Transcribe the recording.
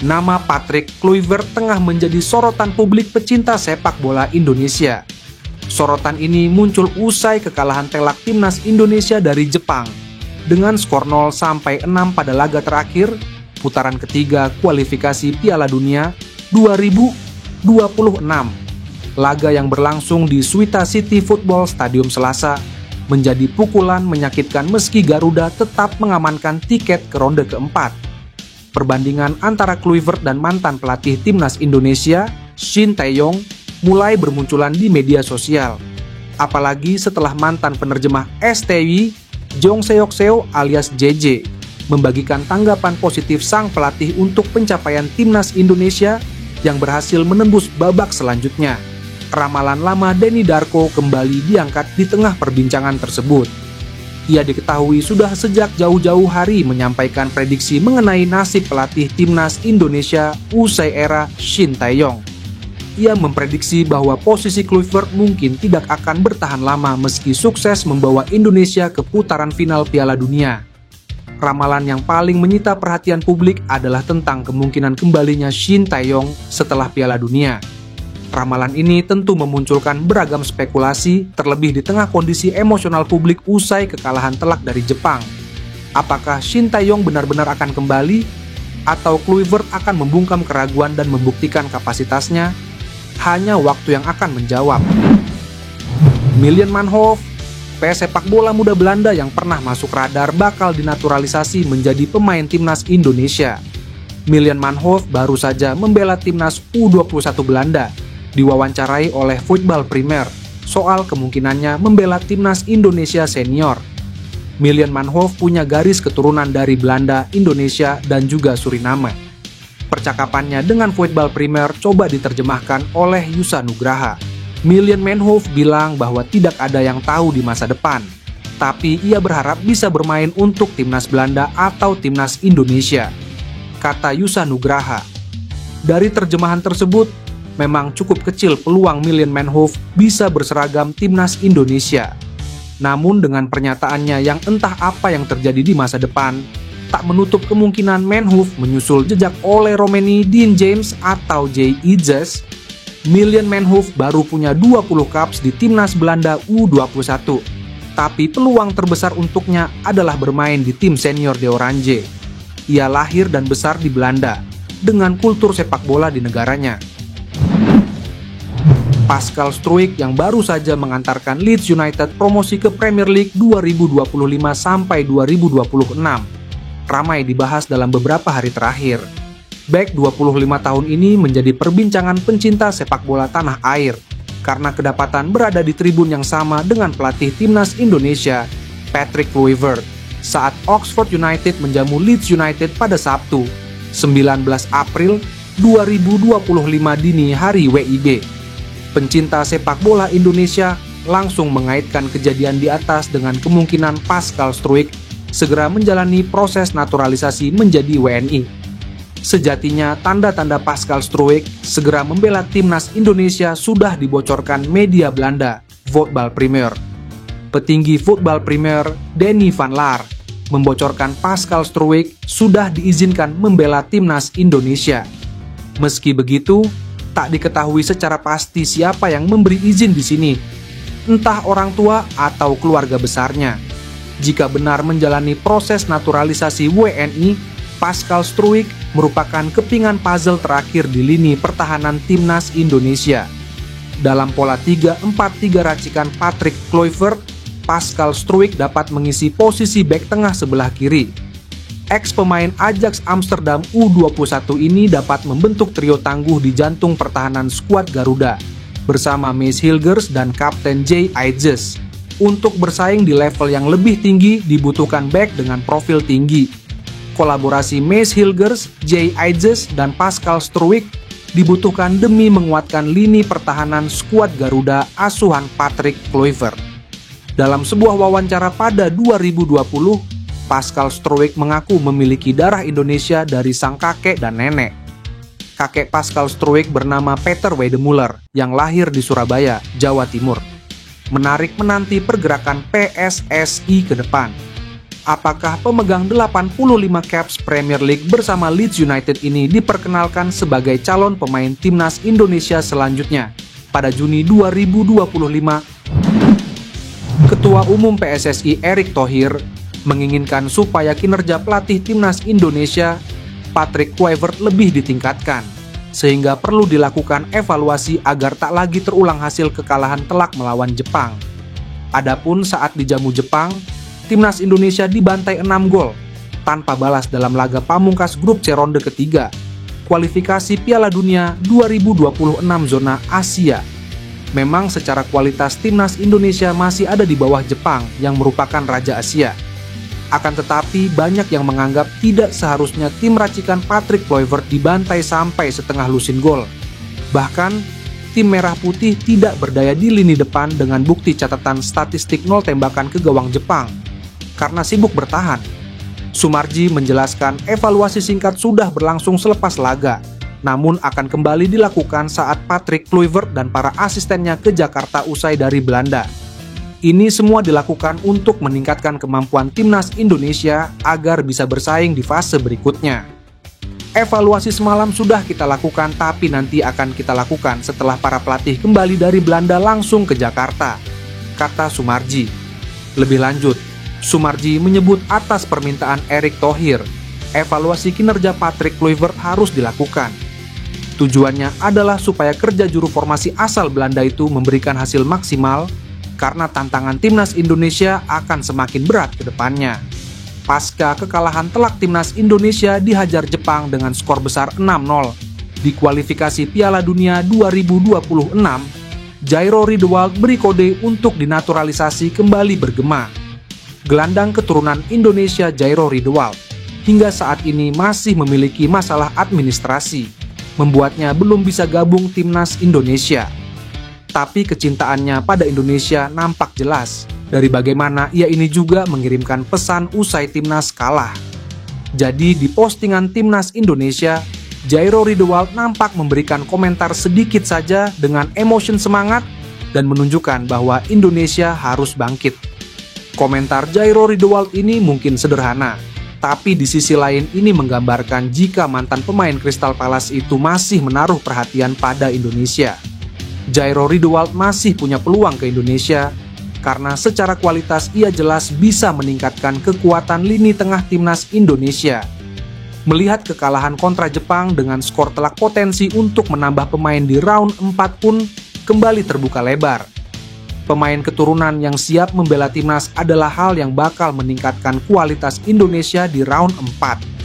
Nama Patrick Kluivert tengah menjadi sorotan publik pecinta sepak bola Indonesia. Sorotan ini muncul usai kekalahan telak timnas Indonesia dari Jepang dengan skor 0-6 pada laga terakhir putaran ketiga kualifikasi Piala Dunia 2026. Laga yang berlangsung di Suita City Football Stadium Selasa menjadi pukulan menyakitkan meski Garuda tetap mengamankan tiket ke ronde keempat. Perbandingan antara Kluivert dan mantan pelatih timnas Indonesia, Shin Tae-yong, mulai bermunculan di media sosial. Apalagi setelah mantan penerjemah STY, Jong Seok-seo alias JJ, membagikan tanggapan positif sang pelatih untuk pencapaian timnas Indonesia yang berhasil menembus babak selanjutnya. Ramalan lama Denny Darko kembali diangkat di tengah perbincangan tersebut. Ia diketahui sudah sejak jauh-jauh hari menyampaikan prediksi mengenai nasib pelatih timnas Indonesia usai era Shin Tae-yong. Ia memprediksi bahwa posisi Kluivert mungkin tidak akan bertahan lama meski sukses membawa Indonesia ke putaran final Piala Dunia. Ramalan yang paling menyita perhatian publik adalah tentang kemungkinan kembalinya Shin Tae-yong setelah Piala Dunia. Ramalan ini tentu memunculkan beragam spekulasi, terlebih di tengah kondisi emosional publik usai kekalahan telak dari Jepang. Apakah Shin Tae-yong benar-benar akan kembali? Atau Kluivert akan membungkam keraguan dan membuktikan kapasitasnya? Hanya waktu yang akan menjawab. Miljan Manhoef, pesepak bola muda Belanda yang pernah masuk radar bakal dinaturalisasi menjadi pemain timnas Indonesia. Miljan Manhoef baru saja membela timnas U21 Belanda, diwawancarai oleh Voetbal Premier soal kemungkinannya membela timnas Indonesia senior. Miljan Manhoef punya garis keturunan dari Belanda, Indonesia, dan juga Suriname. Percakapannya dengan Voetbal Premier coba diterjemahkan oleh Yusa Nugraha. Miljan Manhoef bilang bahwa tidak ada yang tahu di masa depan, tapi ia berharap bisa bermain untuk timnas Belanda atau timnas Indonesia, kata Yusa Nugraha. Dari terjemahan tersebut, memang cukup kecil peluang Miljan Manhoef bisa berseragam timnas Indonesia. Namun dengan pernyataannya yang entah apa yang terjadi di masa depan, tak menutup kemungkinan Manhoef menyusul jejak Ole Romeni, Dean James, atau J.I.Jes. Miljan Manhoef baru punya 20 caps di timnas Belanda U21, tapi peluang terbesar untuknya adalah bermain di tim senior de Oranje. Ia lahir dan besar di Belanda, dengan kultur sepak bola di negaranya. Pascal Struijk yang baru saja mengantarkan Leeds United promosi ke Premier League 2025 sampai 2026, ramai dibahas dalam beberapa hari terakhir. Bek 25 tahun ini menjadi perbincangan pencinta sepak bola tanah air karena kedapatan berada di tribun yang sama dengan pelatih timnas Indonesia, Patrick Kluivert, saat Oxford United menjamu Leeds United pada Sabtu, 19 April 2025 dini hari WIB. Pencinta sepak bola Indonesia langsung mengaitkan kejadian di atas dengan kemungkinan Pascal Struijk segera menjalani proses naturalisasi menjadi WNI. Sejatinya, tanda-tanda Pascal Struijk segera membela timnas Indonesia sudah dibocorkan media Belanda, Voetbal Premier. Petinggi Voetbal Premier, Denny van Laar, membocorkan Pascal Struijk sudah diizinkan membela timnas Indonesia. Meski begitu, tak diketahui secara pasti siapa yang memberi izin di sini, entah orang tua atau keluarga besarnya. Jika benar menjalani proses naturalisasi WNI, Pascal Struijk merupakan kepingan puzzle terakhir di lini pertahanan timnas Indonesia. Dalam pola 3-4-3 racikan Patrick Kluivert, Pascal Struijk dapat mengisi posisi bek tengah sebelah kiri. Ex-pemain Ajax Amsterdam U21 ini dapat membentuk trio tangguh di jantung pertahanan skuad Garuda bersama Maes Hilgers dan Kapten J.I.Jes. Untuk bersaing di level yang lebih tinggi dibutuhkan bek dengan profil tinggi. Kolaborasi Maes Hilgers, J.I.Jes, dan Pascal Struijk dibutuhkan demi menguatkan lini pertahanan skuad Garuda asuhan Patrick Kluivert. Dalam sebuah wawancara pada 2020, Pascal Struijk mengaku memiliki darah Indonesia dari sang kakek dan nenek. Kakek Pascal Struijk bernama Peter Weidemuller yang lahir di Surabaya, Jawa Timur. Menarik menanti pergerakan PSSI ke depan. apakah pemegang 85 caps Premier League bersama Leeds United ini diperkenalkan sebagai calon pemain timnas Indonesia selanjutnya pada Juni 2025. Ketua Umum PSSI Erick Thohir menginginkan supaya kinerja pelatih timnas Indonesia Patrick Kluivert lebih ditingkatkan, sehingga perlu dilakukan evaluasi agar tak lagi terulang hasil kekalahan telak melawan Jepang. Adapun saat dijamu Jepang, timnas Indonesia dibantai 6 gol tanpa balas dalam laga pamungkas grup C ronde ketiga kualifikasi Piala Dunia 2026 zona Asia. Memang secara kualitas timnas Indonesia masih ada di bawah Jepang yang merupakan raja Asia. Akan tetapi banyak yang menganggap tidak seharusnya tim racikan Patrick Kluivert dibantai sampai setengah lusin gol. Bahkan tim merah putih tidak berdaya di lini depan dengan bukti catatan statistik 0 tembakan ke gawang Jepang karena sibuk bertahan. Sumarji menjelaskan evaluasi singkat sudah berlangsung selepas laga, namun akan kembali dilakukan saat Patrick Kluivert dan para asistennya ke Jakarta usai dari Belanda. Ini semua dilakukan untuk meningkatkan kemampuan timnas Indonesia agar bisa bersaing di fase berikutnya. Evaluasi semalam sudah kita lakukan, tapi nanti akan kita lakukan setelah para pelatih kembali dari Belanda langsung ke Jakarta, kata Sumarji. Lebih lanjut, Sumarji menyebut atas permintaan Erick Thohir, evaluasi kinerja Patrick Kluivert harus dilakukan. Tujuannya adalah supaya kerja juru formasi asal Belanda itu memberikan hasil maksimal karena tantangan timnas Indonesia akan semakin berat ke depannya. Pasca kekalahan telak timnas Indonesia dihajar Jepang dengan skor besar 6-0 di kualifikasi Piala Dunia 2026, Jairo Riedewald beri kode untuk dinaturalisasi kembali bergema. Gelandang keturunan Indonesia Jairo Riedewald hingga saat ini masih memiliki masalah administrasi, membuatnya belum bisa gabung timnas Indonesia. Tapi kecintaannya pada Indonesia nampak jelas dari bagaimana ia ini juga mengirimkan pesan usai timnas kalah. Jadi di postingan timnas Indonesia, Jairo Riedewald nampak memberikan komentar sedikit saja dengan emosi semangat dan menunjukkan bahwa Indonesia harus bangkit. Komentar Jairo Riedewald ini mungkin sederhana, tapi di sisi lain ini menggambarkan jika mantan pemain Crystal Palace itu masih menaruh perhatian pada Indonesia. Jairo Riedewald masih punya peluang ke Indonesia karena secara kualitas ia jelas bisa meningkatkan kekuatan lini tengah timnas Indonesia. Melihat kekalahan kontra Jepang dengan skor telak, potensi untuk menambah pemain di round 4 pun kembali terbuka lebar. Pemain keturunan yang siap membela timnas adalah hal yang bakal meningkatkan kualitas Indonesia di round 4.